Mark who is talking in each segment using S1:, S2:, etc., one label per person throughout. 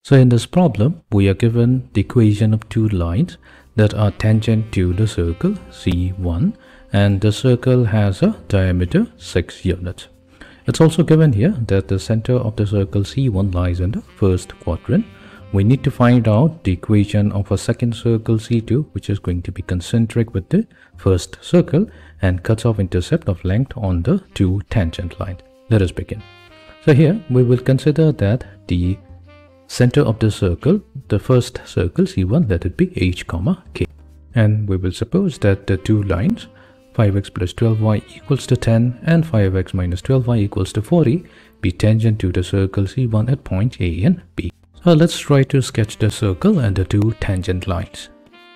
S1: So in this problem, we are given the equation of two lines that are tangent to the circle C1, and the circle has a diameter 6 units. It's also given here that the center of the circle C1 lies in the first quadrant. We need to find out the equation of a second circle C2, which is going to be concentric with the first circle and cuts off intercept of length on the two tangent lines. Let us begin. So here we will consider that the center of the circle, the first circle C1, let it be h comma k, and we will suppose that the two lines 5x plus 12y equals to 10 and 5x minus 12y equals to 40 be tangent to the circle C1 at point A and B. So let's try to sketch the circle and the two tangent lines.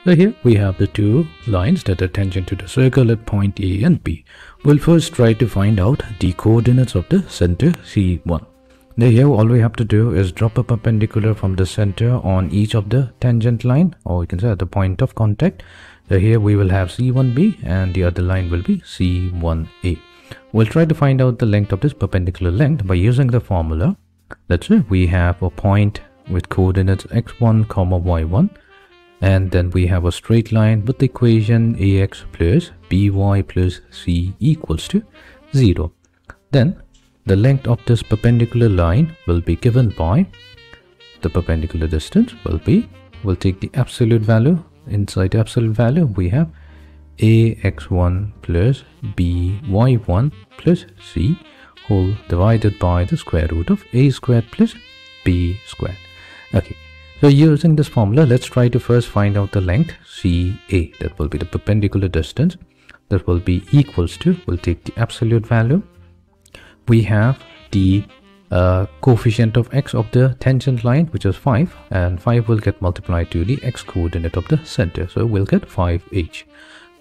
S1: So here we have the two lines that are tangent to the circle at point A and B. We'll first try to find out the coordinates of the center C1. Now here all we have to do is drop a perpendicular from the center on each of the tangent line, or we can say at the point of contact. So here we will have C1B and the other line will be C1A. We'll try to find out the length of this perpendicular length by using the formula. Let's say we have a point with coordinates x1 comma y1, and then we have a straight line with the equation ax plus by plus c equals to 0. Then the length of this perpendicular line will be given by the perpendicular distance will be, we'll take the absolute value. Inside the absolute value we have ax1 plus by1 plus c whole divided by the square root of a squared plus b squared. Okay, so using this formula, let's try to first find out the length CA. That will be the perpendicular distance. That will be equals to, we'll take the absolute value. We have the coefficient of x of the tangent line, which is 5, and 5 will get multiplied to the x coordinate of the center, so we'll get 5h.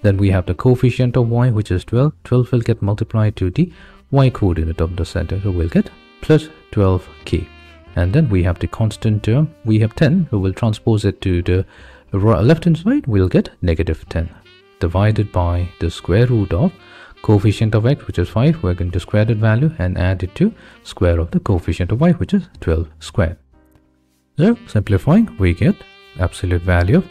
S1: Then we have the coefficient of y, which is 12. 12 will get multiplied to the y coordinate of the center, so we'll get plus 12k. And then we have the constant term, we have 10, so we'll transpose it to the left hand side, we'll get negative 10 divided by the square root of coefficient of x, which is 5. We're going to square that value and add it to square of the coefficient of y, which is 12 squared. So simplifying, we get absolute value of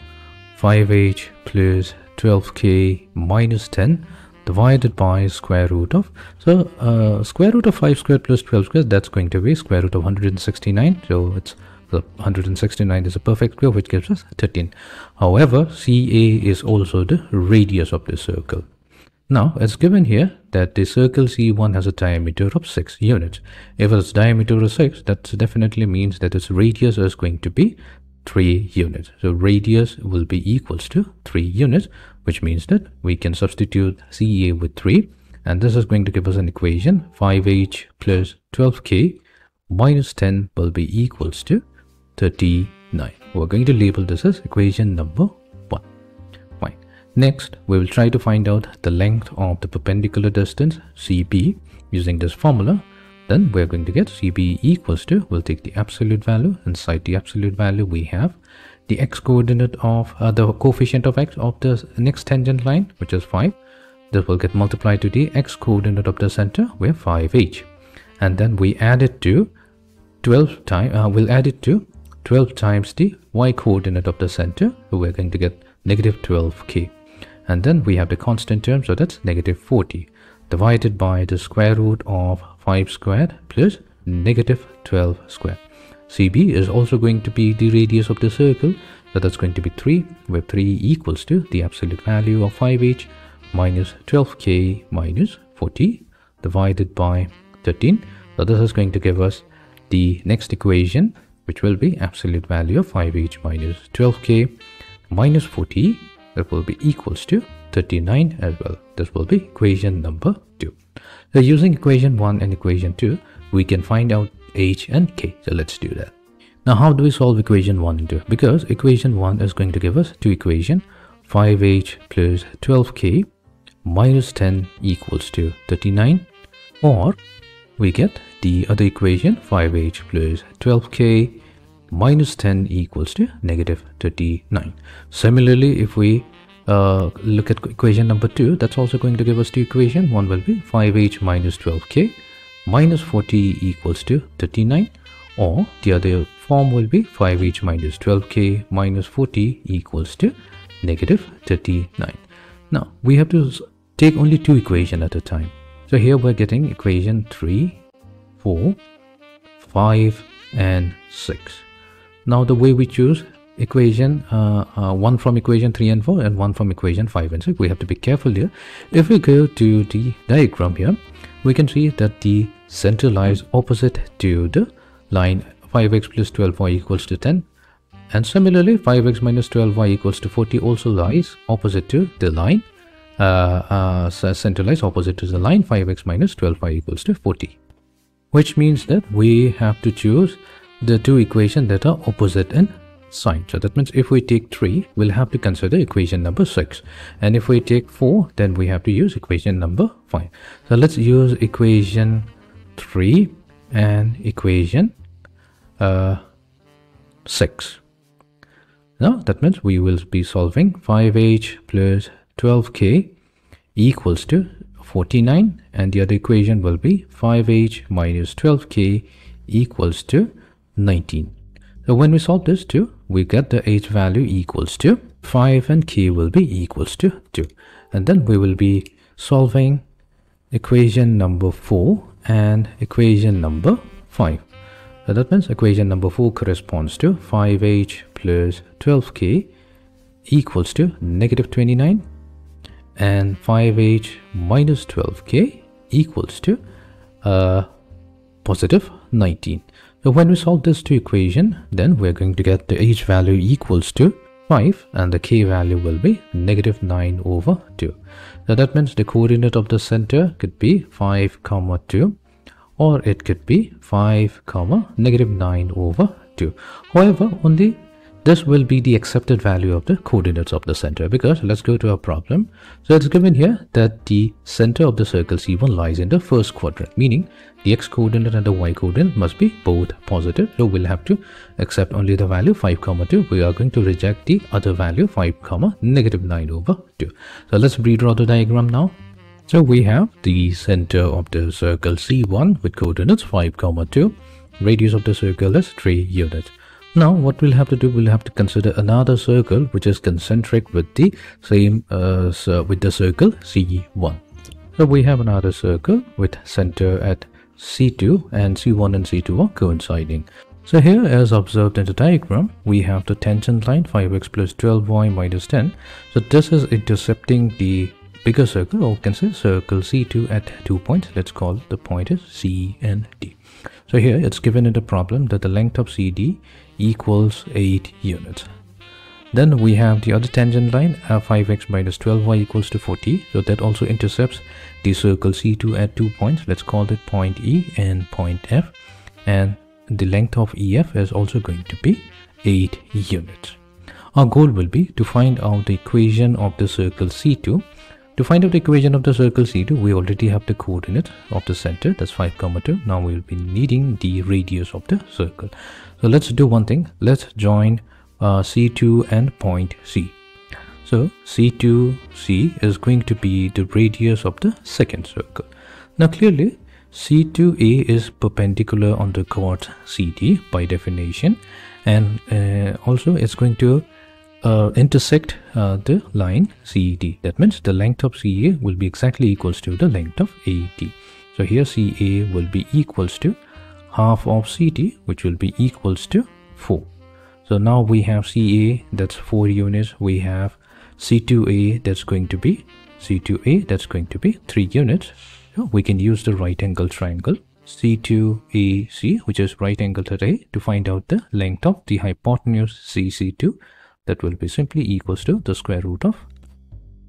S1: 5h plus 12k minus 10 divided by square root of, so square root of 5 squared plus 12 squared, that's going to be square root of 169. So it's the 169 is a perfect square, which gives us 13. However, CA is also the radius of the circle. Now it's given here that the circle C1 has a diameter of 6 units. If its diameter is 6, that definitely means that its radius is going to be 3 units. So radius will be equals to 3 units, which means that we can substitute CA with 3, and this is going to give us an equation 5h plus 12k minus 10 will be equals to 39. We're going to label this as equation number 1. Fine. Next, we will try to find out the length of the perpendicular distance CB using this formula. Then we're going to get CB equals to, we'll take the absolute value. Inside the absolute value we have the x coordinate of the coefficient of x of the next tangent line, which is 5. This will get multiplied to the x coordinate of the center, where 5h, and then we add it to 12 times, we'll add it to 12 times the y coordinate of the center, so we're going to get negative 12k, and then we have the constant term, so that's negative 40 divided by the square root of 5 squared plus negative 12 squared. CB is also going to be the radius of the circle, so that's going to be 3, where 3 equals to the absolute value of 5h minus 12k minus 40 divided by 13. So this is going to give us the next equation, which will be absolute value of 5h minus 12k minus 40, that will be equals to 39 as well. This will be equation number 2. So using equation 1 and equation 2, we can find out h and k. So let's do that. Now how do we solve equation 1 and 2? Because equation 1 is going to give us two equations, 5h plus 12k minus 10 equals to 39, or we get the other equation 5h plus 12k minus 10 equals to negative 39. Similarly, if we look at equation number 2, that's also going to give us two equations. One will be 5h minus 12k minus 40 equals to 39, or the other form will be 5h minus 12k minus 40 equals to negative 39. Now we have to take only two equations at a time. So here we're getting equation 3, 4, 5 and 6. Now the way we choose equation, one from equation 3 and 4 and one from equation 5 and 6, we have to be careful here. If we go to the diagram here, we can see that the center lies opposite to the line 5x plus 12y equals to 10, and similarly 5x minus 12y equals to 40 also lies opposite to the line, center lies opposite to the line 5x minus 12y equals to 40, which means that we have to choose the two equations that are opposite in sign. So that means if we take 3, we'll have to consider equation number 6, and if we take 4, then we have to use equation number 5. So let's use equation 3 and equation 6. Now that means we will be solving 5h plus 12k equals to 49, and the other equation will be 5h minus 12k equals to 19. So when we solve this 2, we get the h value equals to 5 and k will be equals to 2. And then we will be solving equation number 4 and equation number 5. So that means equation number 4 corresponds to 5h plus 12k equals to negative 29, and 5h minus 12k equals to positive 19. So when we solve this two equation, then we're going to get the h value equals to 5 and the k value will be negative 9 over 2. So that means the coordinate of the center could be 5 comma 2, or it could be 5 comma negative 9 over 2. However, only this will be the accepted value of the coordinates of the center, because let's go to our problem. So it's given here that the center of the circle C1 lies in the first quadrant, meaning the x coordinate and the y coordinate must be both positive. So we'll have to accept only the value 5 comma 2. We are going to reject the other value 5 comma negative 9 over 2. So let's redraw the diagram now. So we have the center of the circle C1 with coordinates 5 comma 2. Radius of the circle is 3 units. Now what we'll have to do, we'll have to consider another circle which is concentric with the same with the circle C1. So we have another circle with center at C2, and C1 and C2 are coinciding. So here, as observed in the diagram, we have the tangent line 5x plus 12y minus 10. So this is intercepting the bigger circle, or can say circle C2 at 2 points. Let's call the point as C and D. So here it's given in the problem that the length of CD equals 8 units. Then we have the other tangent line 5x minus 12y equals to 40. So that also intercepts the circle C2 at 2 points. Let's call it point E and point F. And the length of EF is also going to be 8 units. Our goal will be to find out the equation of the circle C2. To find out the equation of the circle C2, we already have the coordinate of the center, that's 5 comma 2. Now we will be needing the radius of the circle. So let's do one thing. Let's join C2 and point C. So C2C is going to be the radius of the second circle. Now clearly C2A is perpendicular on the chord CD by definition, and also it's going to intersect the line CED. That means the length of CA will be exactly equals to the length of AD. So here CA will be equals to half of CD, which will be equals to 4. So now we have CA, that's 4 units. We have C2A, that's going to be 3 units. So we can use the right angle triangle C2AC, which is right angle to A, to find out the length of the hypotenuse CC2. That will be simply equals to the square root of,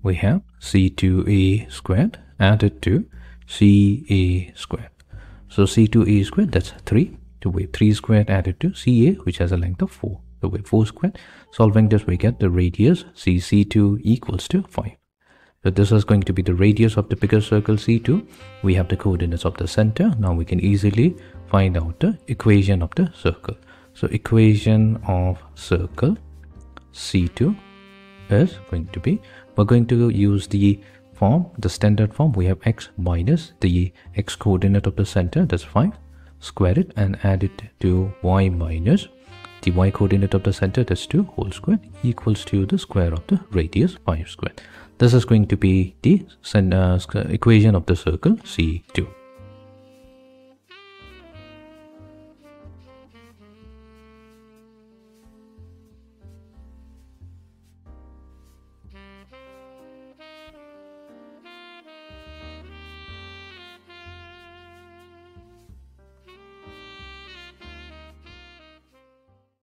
S1: we have C2A squared added to CA squared. So C2A squared, that's 3. So we have 3 squared added to CA, which has a length of 4. So we have 4 squared. Solving this, we get the radius CC2 equals to 5. So this is going to be the radius of the bigger circle C2. We have the coordinates of the center. Now we can easily find out the equation of the circle. So equation of circle C2 is going to be, we're going to use the form, the standard form. We have x minus the x coordinate of the center, that's 5, square it and add it to y minus the y coordinate of the center, that's 2 whole square, equals to the square of the radius 5 square. This is going to be the equation of the circle C2.